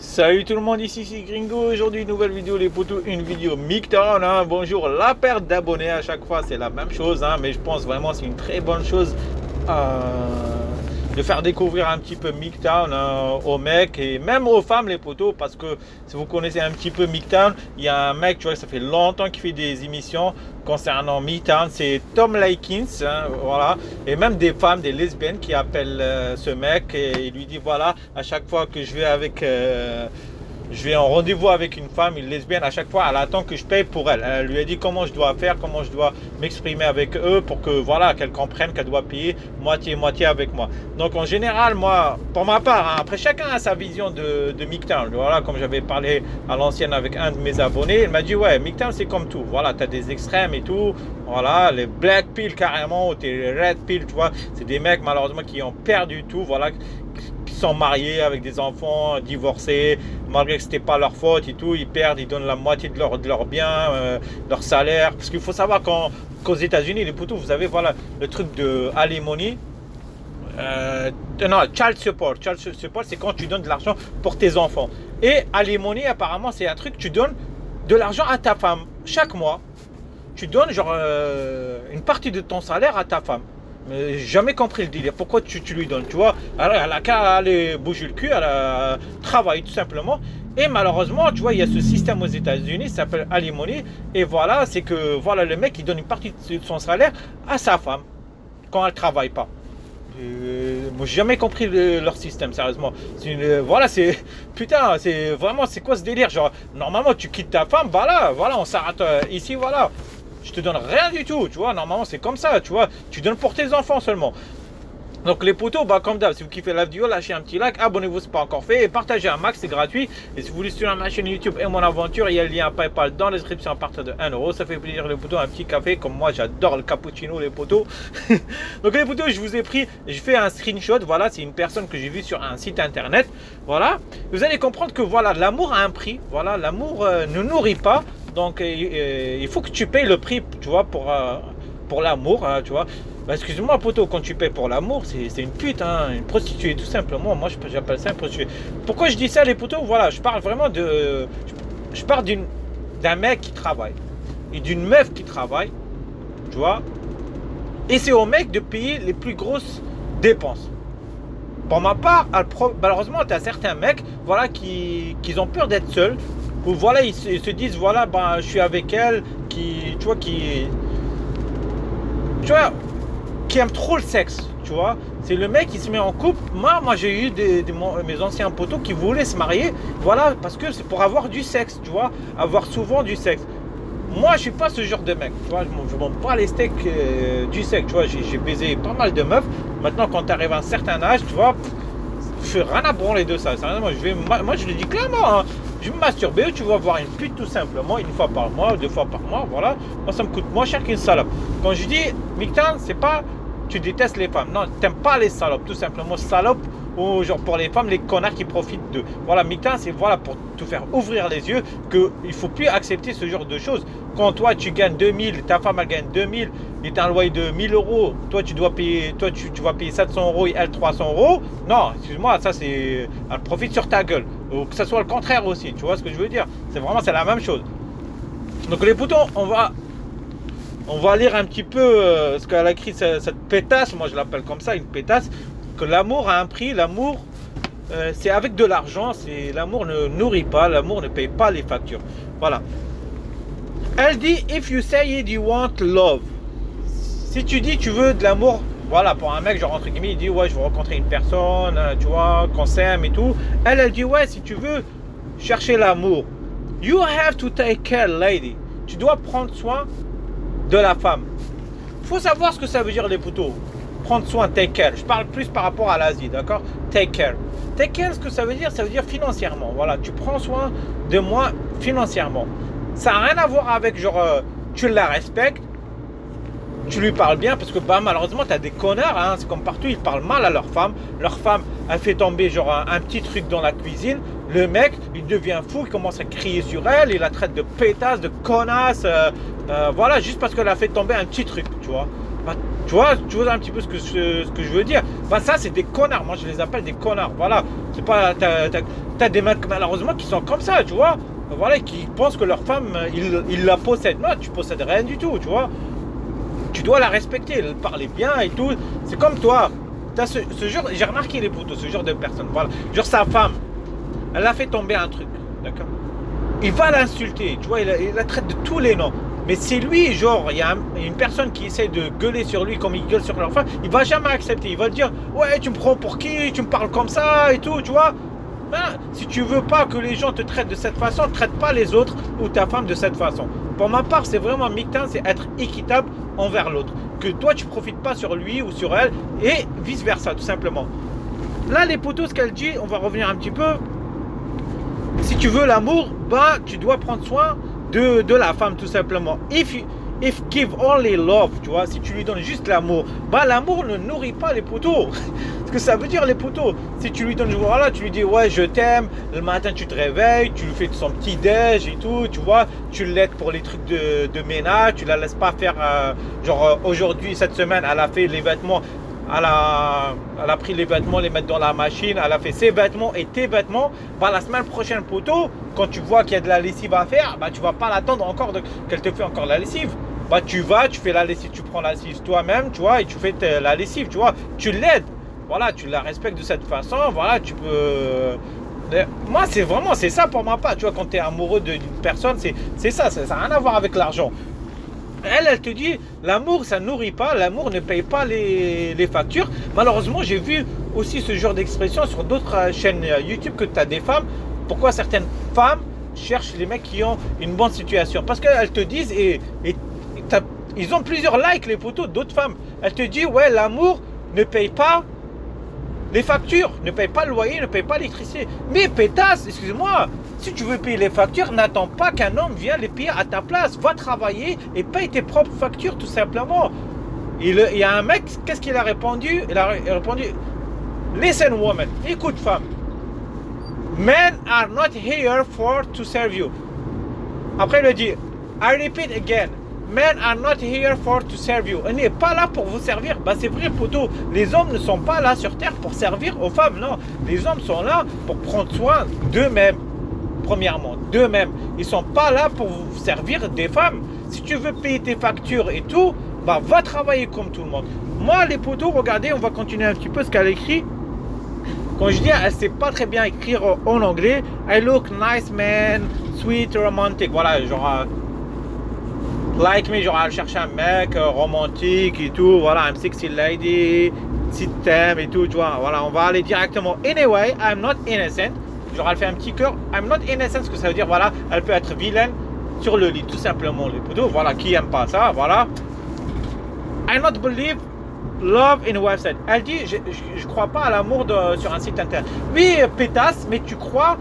Salut tout le monde, ici c'est Gringo. Aujourd'hui nouvelle vidéo les potos, une vidéo McTown, hein. Bonjour, la perte d'abonnés à chaque fois c'est la même chose, hein, mais je pense vraiment c'est une très bonne chose de faire découvrir un petit peu McTown aux mecs et même aux femmes les potos, parce que si vous connaissez un petit peu McTown, il y a un mec, tu vois, ça fait longtemps qu'il fait des émissions concernant McTown, c'est Tom Likens, hein, voilà, et même des femmes, des lesbiennes qui appellent ce mec et il lui dit voilà, à chaque fois que je vais avec je vais en rendez-vous avec une femme, une lesbienne, à chaque fois elle attend que je paye pour elle. Elle lui a dit comment je dois faire, comment je dois m'exprimer avec eux pour que voilà, qu'elle comprenne qu'elle doit payer moitié avec moi. Donc en général, moi, pour ma part, hein, après chacun a sa vision de McTown. Voilà, comme j'avais parlé à l'ancienne avec un de mes abonnés, il m'a dit ouais, McTown c'est comme tout. Voilà, tu as des extrêmes et tout. Voilà, les black pill carrément, ou tes red pill, tu vois, c'est des mecs malheureusement qui ont perdu tout, voilà, qui sont mariés avec des enfants, divorcés, malgré que c'était pas leur faute et tout, ils perdent, ils donnent la moitié de leur bien, leur salaire, parce qu'il faut savoir qu'aux États-Unis, les potos, vous avez voilà le truc de alimony. Non, child support. Child support, c'est quand tu donnes de l'argent pour tes enfants. Et alimony, apparemment, c'est un truc, tu donnes de l'argent à ta femme chaque mois. Tu donnes genre une partie de ton salaire à ta femme. Mais j'ai jamais compris le délire. Pourquoi tu lui donnes, tu vois? Alors, elle a qu'à aller bouger le cul, elle a travaillé tout simplement. Et malheureusement, tu vois, il y a ce système aux États-Unis, ça s'appelle alimony. Et voilà, c'est que voilà, le mec, il donne une partie de son salaire à sa femme quand elle travaille pas. Moi, j'ai jamais compris leur système, sérieusement. Voilà, c'est putain, c'est vraiment, c'est quoi ce délire? Genre, normalement, tu quittes ta femme, voilà, on s'arrête ici, voilà. Je te donne rien du tout, tu vois. Normalement, c'est comme ça, tu vois. Tu donnes pour tes enfants seulement. Donc les potos, bah comme d'hab, si vous kiffez la vidéo, lâchez un petit like, abonnez-vous si ce n'est pas encore fait et partagez un max, c'est gratuit. Et si vous voulez suivre ma chaîne YouTube et mon aventure, il y a le lien PayPal dans la description à partir de 1 €. Ça fait plaisir les potos, un petit café, comme moi j'adore le cappuccino les potos. Donc les potos, je vous ai pris, je fais un screenshot, voilà, c'est une personne que j'ai vue sur un site internet, voilà. Vous allez comprendre que voilà, l'amour a un prix, voilà, l'amour ne nourrit pas, donc il faut que tu payes le prix, tu vois, pour l'amour, hein, tu vois. Bah, excuse-moi, poto, quand tu payes pour l'amour, c'est une pute, hein, une prostituée, tout simplement. Moi, j'appelle ça une prostituée. Pourquoi je dis ça, les potos? Voilà, je parle vraiment de... Je parle d'un mec qui travaille et d'une meuf qui travaille, tu vois. Et c'est au mec de payer les plus grosses dépenses. Pour ma part, malheureusement, tu as certains mecs, voilà, qui ont peur d'être seuls. Ou voilà, ils se disent, voilà, ben, je suis avec elle, tu vois, qui aime trop le sexe, tu vois. C'est le mec qui se met en couple. Moi j'ai eu mes anciens potos qui voulaient se marier, voilà, parce que c'est pour avoir du sexe, tu vois, avoir souvent du sexe. Moi, je suis pas ce genre de mec, tu vois, je m'en bats les steaks du sexe, tu vois, j'ai baisé pas mal de meufs. Maintenant, quand tu arrives à un certain âge, tu vois, je fais rien à branler de ça. Sérieusement, moi, je le dis clairement, hein, je vais me masturber, tu vas voir une pute tout simplement, une fois par mois, 2 fois par mois, voilà. Moi, ça me coûte moins cher qu'une salope. Quand je dis McTown, c'est pas tu détestes les femmes, non, t'aimes pas les salopes, tout simplement, salopes, ou genre pour les femmes, les connards qui profitent d'eux. Voilà, McTown, c'est voilà pour te faire ouvrir les yeux qu'il faut plus accepter ce genre de choses. Quand toi tu gagnes 2000, ta femme elle gagne 2000, et t'as un loyer de 1000 €, toi tu dois payer, toi tu vas payer 700 € et elle 300 €. Non, excuse-moi, ça c'est, elle profite sur ta gueule. Ou que ça soit le contraire aussi, tu vois ce que je veux dire? C'est vraiment, c'est la même chose. Donc les boutons, on va lire un petit peu ce qu'elle a écrit cette pétasse, moi je l'appelle comme ça, une pétasse, que l'amour a un prix, l'amour c'est avec de l'argent, l'amour ne nourrit pas, l'amour ne paye pas les factures. Voilà. Elle dit, if you say it, you want love. Si tu dis tu veux de l'amour, voilà, pour un mec, genre entre guillemets, il dit ouais, je veux rencontrer une personne, tu vois, qu'on s'aime et tout. Elle dit ouais, si tu veux chercher l'amour, you have to take care, lady. Tu dois prendre soin de la femme. Il faut savoir ce que ça veut dire les potos. Prendre soin, take care. Je parle plus par rapport à l'Asie, d'accord? Take care. Take care, ce que ça veut dire financièrement. Voilà, tu prends soin de moi financièrement. Ça n'a rien à voir avec genre, tu la respectes, tu lui parles bien, parce que bah, malheureusement, tu as des connards, hein, c'est comme partout, ils parlent mal à leur femme. Leur femme, elle fait tomber genre un petit truc dans la cuisine. Le mec, il devient fou, il commence à crier sur elle, il la traite de pétasse, de connasse, voilà, juste parce qu'elle a fait tomber un petit truc, tu vois. bah, tu vois un petit peu ce que je veux dire. Bah, ça, c'est des connards. Moi, je les appelle des connards. Voilà. C'est pas. T'as des mecs, malheureusement, qui sont comme ça, tu vois. Voilà, qui pensent que leur femme, ils la possèdent. Non, tu possèdes rien du tout, tu vois. Tu dois la respecter, elle parler bien et tout. C'est comme toi. T'as ce genre, j'ai remarqué les potos, ce genre de personnes. Voilà. Genre sa femme, elle a fait tomber un truc. D'accord. Il va l'insulter, tu vois, il la traite de tous les noms. Mais c'est lui, genre, il y a une personne qui essaie de gueuler sur lui comme il gueule sur leur femme, il va jamais accepter. Il va dire, ouais, tu me prends pour qui? Tu me parles comme ça et tout, tu vois. Ben, si tu veux pas que les gens te traitent de cette façon, traite pas les autres ou ta femme de cette façon. Pour ma part, c'est vraiment Miktown, c'est être équitable envers l'autre. Que toi, tu profites pas sur lui ou sur elle et vice versa, tout simplement. Là, les potos, ce qu'elle dit, on va revenir un petit peu. Si tu veux l'amour, bah, tu dois prendre soin de la femme, tout simplement. If give only love, tu vois, si tu lui donnes juste l'amour, bah l'amour ne nourrit pas les poteaux. Ce que ça veut dire les poteaux. Si tu lui donnes, voilà, tu lui dis ouais je t'aime, le matin tu te réveilles, tu lui fais son petit déj et tout, tu vois, tu l'aides pour les trucs de ménage, tu la laisses pas faire, genre aujourd'hui, cette semaine, elle a fait les vêtements. Elle a pris les vêtements, les mettre dans la machine, elle a fait ses vêtements et tes vêtements. Bah, la semaine prochaine, poteau, quand tu vois qu'il y a de la lessive à faire, bah, tu vas pas l'attendre encore qu'elle te fait encore la lessive. Bah, tu vas, tu fais la lessive, tu prends la lessive toi-même, tu vois, et tu fais la lessive, tu vois. Tu l'aides. Voilà, tu la respectes de cette façon. Voilà, tu peux. Moi, c'est ça pour ma part. Tu vois, quand tu es amoureux d'une personne, c'est ça. Ça n'a rien à voir avec l'argent. Elle te dit, l'amour, ça nourrit pas, l'amour ne paye pas les factures. Malheureusement, j'ai vu aussi ce genre d'expression sur d'autres chaînes YouTube que tu as des femmes. Pourquoi certaines femmes cherchent les mecs qui ont une bonne situation? Parce qu'elles te disent, ils ont plusieurs likes, les photos d'autres femmes. Elles te disent, ouais, l'amour ne paye pas les factures, ne paye pas le loyer, ne paye pas l'électricité. Mais pétasse, excuse-moi, si tu veux payer les factures, n'attends pas qu'un homme vienne les payer à ta place. Va travailler et paye tes propres factures, tout simplement. Il y a un mec, qu'est-ce qu'il a répondu? Il a répondu, listen woman, écoute femme. Men are not here to serve you. Après il a dit, I repeat again. Men are not here to serve you. On n'est pas là pour vous servir. Bah c'est vrai poteau. Les hommes ne sont pas là sur terre pour servir aux femmes. Non. Les hommes sont là pour prendre soin d'eux-mêmes. Premièrement, d'eux-mêmes. Ils sont pas là pour vous servir des femmes. Si tu veux payer tes factures et tout, bah va travailler comme tout le monde. Moi les poteaux, regardez, on va continuer un petit peu ce qu'elle écrit. Quand je dis, elle sait pas très bien écrire en anglais. I look nice man, sweet, romantic. Voilà, genre like me, genre elle cherche un mec romantique et tout. Voilà, I'm sexy lady, si t'aimes et tout, tu vois. Voilà, on va aller directement. Anyway, I'm not innocent. Genre elle fait un petit cœur. I'm not innocent, ce que ça veut dire, voilà, elle peut être vilaine sur le lit, tout simplement les poteaux. Voilà, qui aime pas ça, voilà. I not believe love in a website. Elle dit, je crois pas à l'amour sur un site internet. Oui, pétasse, mais tu crois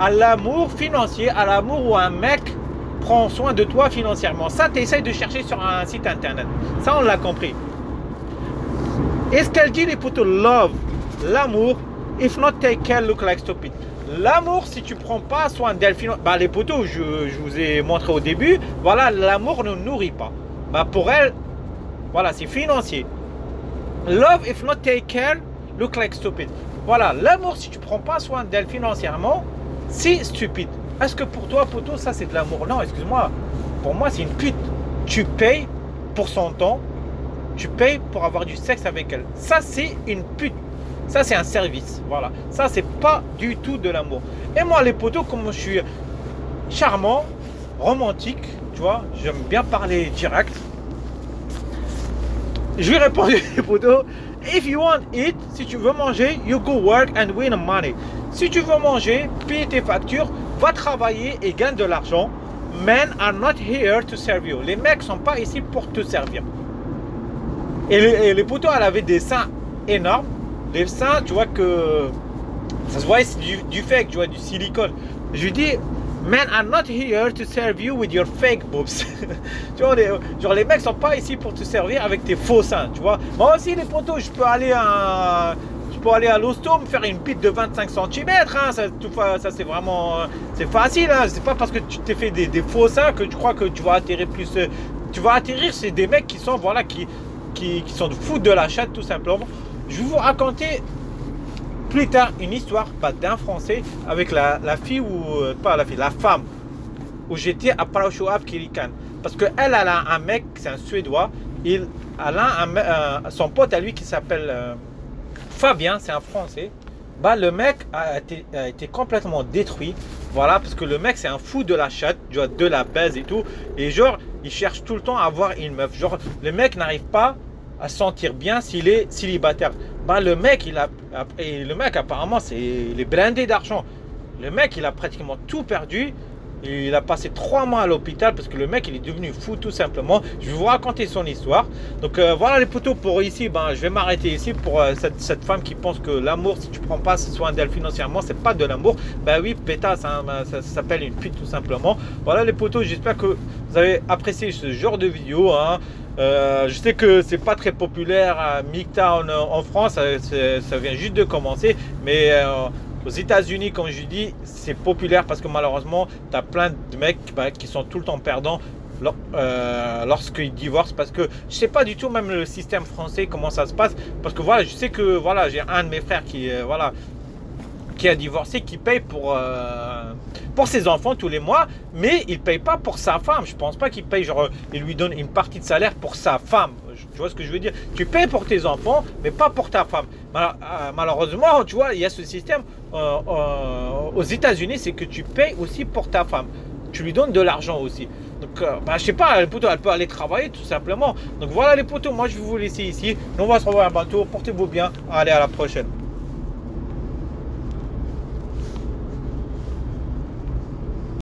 à l'amour financier, à l'amour où un mec prend soin de toi financièrement. Ça, tu essayes de chercher sur un site internet. Ça, on l'a compris. Et ce qu'elle dit, les potos, love, l'amour, if not take care, look like stupid. L'amour, si tu prends pas soin d'elle, bah, les potos, je vous ai montré au début, voilà, l'amour ne nourrit pas. Bah, pour elle, voilà, c'est financier. Love, if not take care, look like stupid. Voilà, l'amour, si tu prends pas soin d'elle financièrement, c'est stupide. Est-ce que pour toi, poteau, ça c'est de l'amour? Non, excuse-moi. Pour moi, c'est une pute. Tu payes pour son temps. Tu payes pour avoir du sexe avec elle. Ça, c'est une pute. Ça, c'est un service. Voilà. Ça, c'est pas du tout de l'amour. Et moi, les poteaux, comme je suis charmant, romantique, tu vois, j'aime bien parler direct. Je lui ai répondu, les poteaux, if you want eat, si tu veux manger, you go work and win money. Si tu veux manger, paye tes factures, va travailler et gagne de l'argent. Men are not here to serve you. Les mecs sont pas ici pour te servir. Et les poteaux, elle avait des seins énormes. Les seins, tu vois que ça se voit, c'est du fake, tu vois, du silicone. Je lui dis, men are not here to serve you with your fake boobs. Tu vois, genre les mecs sont pas ici pour te servir avec tes faux seins, tu vois. Moi aussi, les poteaux, je peux aller à l'hosto, me faire une bite de 25 cm, hein, ça c'est vraiment, c'est facile, hein. C'est pas parce que tu t'es fait des faux seins que tu crois que tu vas atterrir plus, tu vas atterrir, c'est des mecs qui sont, voilà, qui qui sont fous de la chatte tout simplement. Je vais vous raconter plus tard une histoire, pas d'un Français, avec la fille ou pas la fille, la femme, où j'étais à Parashuab Kirikan. Parce qu'elle, elle a un mec, c'est un Suédois, elle a son pote à lui qui s'appelle Fabien, c'est un Français. Bah, le mec a été complètement détruit. Voilà, parce que le mec c'est un fou de la chatte, de la baise et tout. Et genre, il cherche tout le temps à avoir une meuf. Genre, le mec n'arrive pas à se sentir bien s'il est célibataire. Bah, le mec, le mec apparemment, il est blindé d'argent. Le mec, il a pratiquement tout perdu. Il a passé 3 mois à l'hôpital parce que le mec il est devenu fou tout simplement. Je vais vous raconter son histoire. Donc voilà les potos pour ici. Ben, je vais m'arrêter ici pour cette femme qui pense que l'amour, si tu prends pas soin d'elle financièrement, c'est pas de l'amour. Ben oui, pétasse, hein, ça s'appelle une pute tout simplement. Voilà les potos, j'espère que vous avez apprécié ce genre de vidéo. Hein. Je sais que c'est pas très populaire à MGTOW en France, ça vient juste de commencer, mais aux États-Unis, comme je dis, c'est populaire parce que malheureusement, tu as plein de mecs qui sont tout le temps perdants lorsqu'ils divorcent. Parce que je sais pas du tout même le système français, comment ça se passe. Parce que voilà, je sais que voilà, j'ai un de mes frères qui a divorcé, qui paye pour ses enfants tous les mois, mais il paye pas pour sa femme. Je pense pas qu'il paye, genre, il lui donne une partie de salaire pour sa femme. Tu vois ce que je veux dire? Tu payes pour tes enfants, mais pas pour ta femme. Malheureusement, tu vois, il y a ce système aux États-Unis, c'est que tu payes aussi pour ta femme. Tu lui donnes de l'argent aussi. Donc, je sais pas, les potos, elle peut aller travailler tout simplement. Donc voilà les potos, moi je vais vous laisser ici. Nous, on va se revoir bientôt. Portez-vous bien. Allez, à la prochaine.